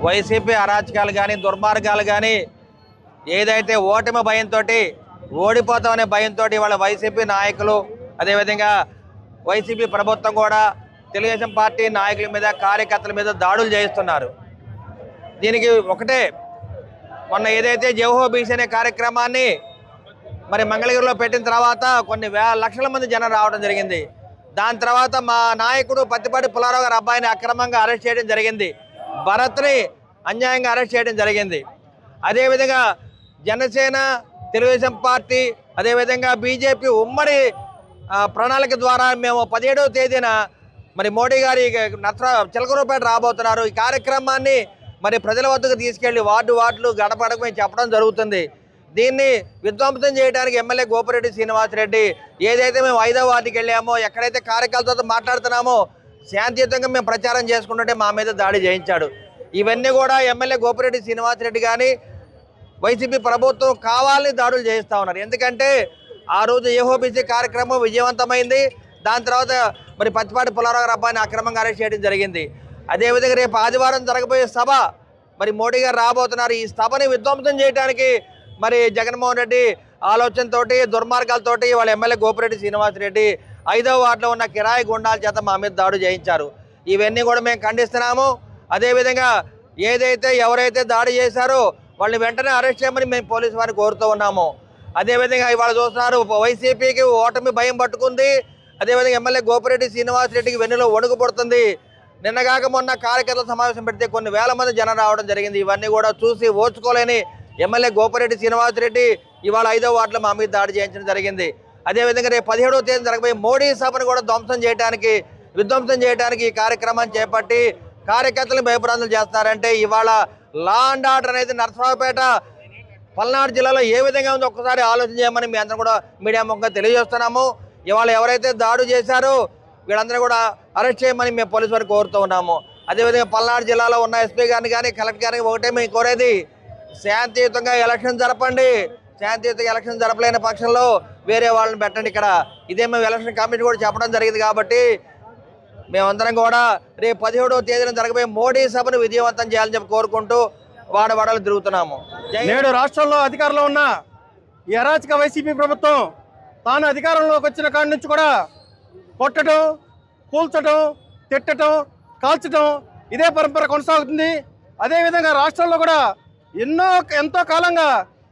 YCP అరాచకాలు కానీ దుర్మార్గాలు కానీ ఏదైతే ఓటమి భయంతో ఓడిపోతామనే భయంతో వాళ్ళ వైసీపీ నాయకులు అదేవిధంగా వైసీపీ ప్రభుత్వం కూడా తెలుగుదేశం పార్టీ నాయకుల మీద కార్యకర్తల మీద దాడులు చేయిస్తున్నారు. దీనికి ఒకటే, మొన్న ఏదైతే జవహోబీసీ అనే కార్యక్రమాన్ని మరి మంగళగిరిలో పెట్టిన తర్వాత కొన్ని లక్షల మంది జనం రావడం జరిగింది. దాని తర్వాత మా నాయకుడు పత్తిపాటి పుల్లారావు గారి అబ్బాయిని అక్రమంగా అరెస్ట్ చేయడం జరిగింది. భరత్ని అన్యాయంగా అరెస్ట్ చేయడం జరిగింది. అదేవిధంగా జనసేన, తెలుగుదేశం పార్టీ, అదేవిధంగా బీజేపీ ఉమ్మడి ప్రణాళిక ద్వారా మేము 17వ తేదీన మరి మోడీ గారి చిలకలూరుపేట రాబోతున్నారు. ఈ కార్యక్రమాన్ని మరి ప్రజల వద్దకు తీసుకెళ్లి వార్డులు గడపడకు మేము చెప్పడం జరుగుతుంది. దీన్ని విధ్వంసం చేయడానికి ఎమ్మెల్యే గోపిరెడ్డి శ్రీనివాసరెడ్డి ఏదైతే మేము 5వ వార్డుకి వెళ్ళామో, ఎక్కడైతే కార్యకర్తలతో మాట్లాడుతున్నామో శాంతియుతంగా మేము ప్రచారం చేసుకుంటుంటే మా మీద దాడి చేయించాడు. ఇవన్నీ కూడా ఎమ్మెల్యే గోపిరెడ్డి శ్రీనివాసరెడ్డి కానీ వైసీపీ ప్రభుత్వం కావాలని దాడులు చేయిస్తూ ఉన్నారు. ఎందుకంటే ఆ రోజు ఏహోబీసీ కార్యక్రమం విజయవంతమైంది. దాని తర్వాత మరి పత్తిపాటి పుల్లారావు గారి అబ్బాయిని అక్రమంగా అరెస్ట్ చేయడం జరిగింది. అదేవిధంగా రేపు ఆదివారం జరగబోయే సభ మరి మోడీ గారు రాబోతున్నారు. ఈ సభని విధ్వంసం చేయడానికి మరి జగన్మోహన్ రెడ్డి ఆలోచనతోటి దుర్మార్గాలతోటి వాళ్ళ ఎమ్మెల్యే గోపిరెడ్డి శ్రీనివాసరెడ్డి 5వ వార్డులో ఉన్న కిరాయి గుండాల చేత మా మీద దాడి చేయించారు. ఇవన్నీ కూడా మేము ఖండిస్తున్నాము. అదేవిధంగా ఎవరైతే దాడి చేశారో వాళ్ళని వెంటనే అరెస్ట్ చేయమని మేము పోలీసు వారిని కోరుతూ ఉన్నాము. అదేవిధంగా ఇవాళ చూస్తున్నారు, వైసీపీకి ఓటమి భయం పట్టుకుంది. అదేవిధంగా ఎమ్మెల్యే గోపిరెడ్డి శ్రీనివాసరెడ్డికి వెన్నులో వణుకు పడుతుంది. నిన్నగాక మొన్న కార్యకర్తల సమావేశం పెడితే కొన్ని వేల మంది జనం రావడం జరిగింది. ఇవన్నీ కూడా చూసి ఓర్చుకోలేని ఎమ్మెల్యే గోపిరెడ్డి శ్రీనివాసరెడ్డి ఇవాళ 5వ వార్డులో మా మీద దాడి చేయించడం జరిగింది. అదేవిధంగా రేపు 17వ తేదీ జరగబోయే మోడీ సభను కూడా విధ్వంసం చేయడానికి ఈ కార్యక్రమాన్ని చేపట్టి కార్యకర్తలు భయభ్రాంతులు చేస్తున్నారంటే ఇవాళ లా అండ్ ఆర్డర్ అనేది నరసరావుపేట పల్నాడు జిల్లాలో ఏ విధంగా ఉందో ఒక్కసారి ఆలోచన చేయమని మీ అందరం కూడా మీడియా ముఖంగా తెలియజేస్తున్నాము. ఇవాళ ఎవరైతే దాడి చేశారో వీళ్ళందరూ కూడా అరెస్ట్ చేయమని మేము పోలీసు వారికి కోరుతూ ఉన్నాము. అదేవిధంగా పల్నాడు జిల్లాలో ఉన్న ఎస్పీ గారిని కానీ కలెక్టర్ గారిని ఒకటే మేము కోరేది, శాంతియుతంగా ఎలక్షన్ జరపండి. శాంతియుతంగా ఎలక్షన్ జరపలేని పక్షంలో వేరే వాళ్ళని పెట్టండి. ఇక్కడ ఇదే మేము ఎలక్షన్ కమిటీ కూడా చెప్పడం జరిగింది. కాబట్టి మేమందరం కూడా రేపు 17వ తేదీన జరగబోయే మోడీ సభను విజయవంతం చేయాలని చెప్పి కోరుకుంటూ వాడవాడలు తిరుగుతున్నాము. నేడు రాష్ట్రంలో అధికారంలో ఉన్న ఈ అరాచక వైసీపీ ప్రభుత్వం తాను అధికారంలోకి వచ్చిన కాడి నుంచి కూడా కొట్టడం, కూల్చడం, తిట్టడం, కాల్చడం ఇదే పరంపర కొనసాగుతుంది. అదేవిధంగా రాష్ట్రంలో కూడా ఎంతో కాలంగా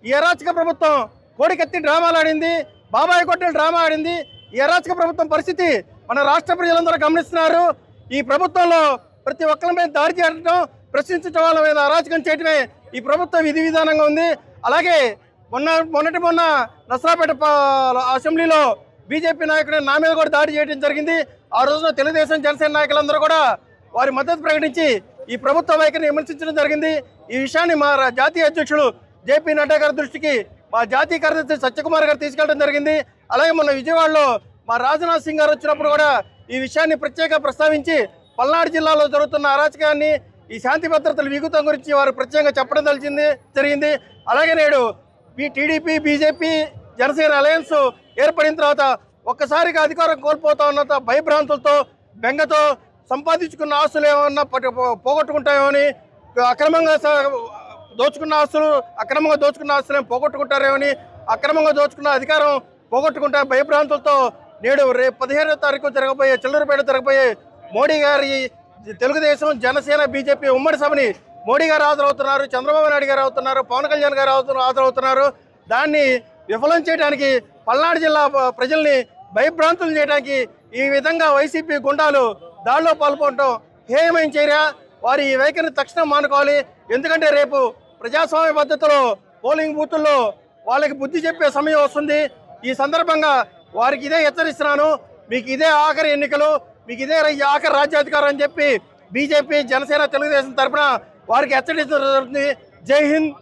ఈ అరాచక ప్రభుత్వం కోడికెత్తి డ్రామాలు ఆడింది, బాబాయ్ కొట్టెల డ్రామా ఆడింది. ఈ అరాచక ప్రభుత్వం పరిస్థితి మన రాష్ట్ర ప్రజలందరూ గమనిస్తున్నారు. ఈ ప్రభుత్వంలో ప్రతి ఒక్కరి మీద దాడి చేయడం, ప్రశ్నించడం వాళ్ళ మీద అరాచకం చేయడమే ఈ ప్రభుత్వ విధి విధానంగా ఉంది. అలాగే మొన్న నసరాపేట అసెంబ్లీలో బీజేపీ నాయకుడు నా మీద కూడా దాడి చేయడం జరిగింది. ఆ రోజున తెలుగుదేశం, జనసేన నాయకులందరూ కూడా వారి మద్దతు ప్రకటించి ఈ ప్రభుత్వ వైఖరిని విమర్శించడం జరిగింది. ఈ విషయాన్ని మా జాతీయ అధ్యక్షులు జేపీ నడ్డా గారి దృష్టికి మా జాతీయ కార్యదర్శి సత్యకుమార్ గారు తీసుకెళ్లడం జరిగింది. అలాగే మొన్న విజయవాడలో మా రాజ్నాథ్ సింగ్ గారు వచ్చినప్పుడు కూడా ఈ విషయాన్ని ప్రత్యేకంగా ప్రస్తావించి పల్నాడు జిల్లాలో జరుగుతున్న అరాచకాన్ని, ఈ శాంతి భద్రతల విగుతం గురించి వారు ప్రత్యేకంగా చెప్పడం జరిగింది. అలాగే నేడు ఈ టీడీపీ, బీజేపీ, జనసేన అలయన్స్ ఏర్పడిన తర్వాత ఒక్కసారిగా అధికారం కోల్పోతా ఉన్న భయభ్రాంతులతో, బెంగతో సంపాదించుకున్న ఆస్తులు ఏమన్నా పోగొట్టుకుంటామని, అక్రమంగా దోచుకున్న ఆస్తులు పోగొట్టుకుంటారేమని, అక్రమంగా దోచుకున్న అధికారం పోగొట్టుకుంటారు భయభ్రాంతులతో నేడు రేపు 15వ తారీఖు జరగబోయే చిల్లూరుపేట జరగబోయే మోడీ గారి తెలుగుదేశం, జనసేన, బీజేపీ ఉమ్మడి సభని మోడీ గారు హాజరవుతున్నారు, చంద్రబాబు నాయుడు గారు అవుతున్నారు, పవన్ కళ్యాణ్ గారు హాజరవుతున్నారు. దాన్ని విఫలం చేయడానికి, పల్నాడు జిల్లా ప్రజల్ని భయభ్రాంతులు చేయడానికి ఈ విధంగా వైసీపీ గుండాలు దాడిలో పాల్గొనడం హేయమైన చర్య. వారి ఈ వైఖరిని తక్షణం మానుకోవాలి. ఎందుకంటే రేపు ప్రజాస్వామ్య పద్ధతిలో పోలింగ్ బూతుల్లో వాళ్ళకి బుద్ధి చెప్పే సమయం వస్తుంది. ఈ సందర్భంగా వారికి ఇదే హెచ్చరిస్తున్నాను, మీకు ఇదే ఆఖరి ఎన్నికలు, మీకు ఇదే ఆఖరి రాజ్యాధికారం అని చెప్పి బీజేపీ, జనసేన, తెలుగుదేశం తరఫున వారికి హెచ్చరించడం జరుగుతుంది. జై హింద్.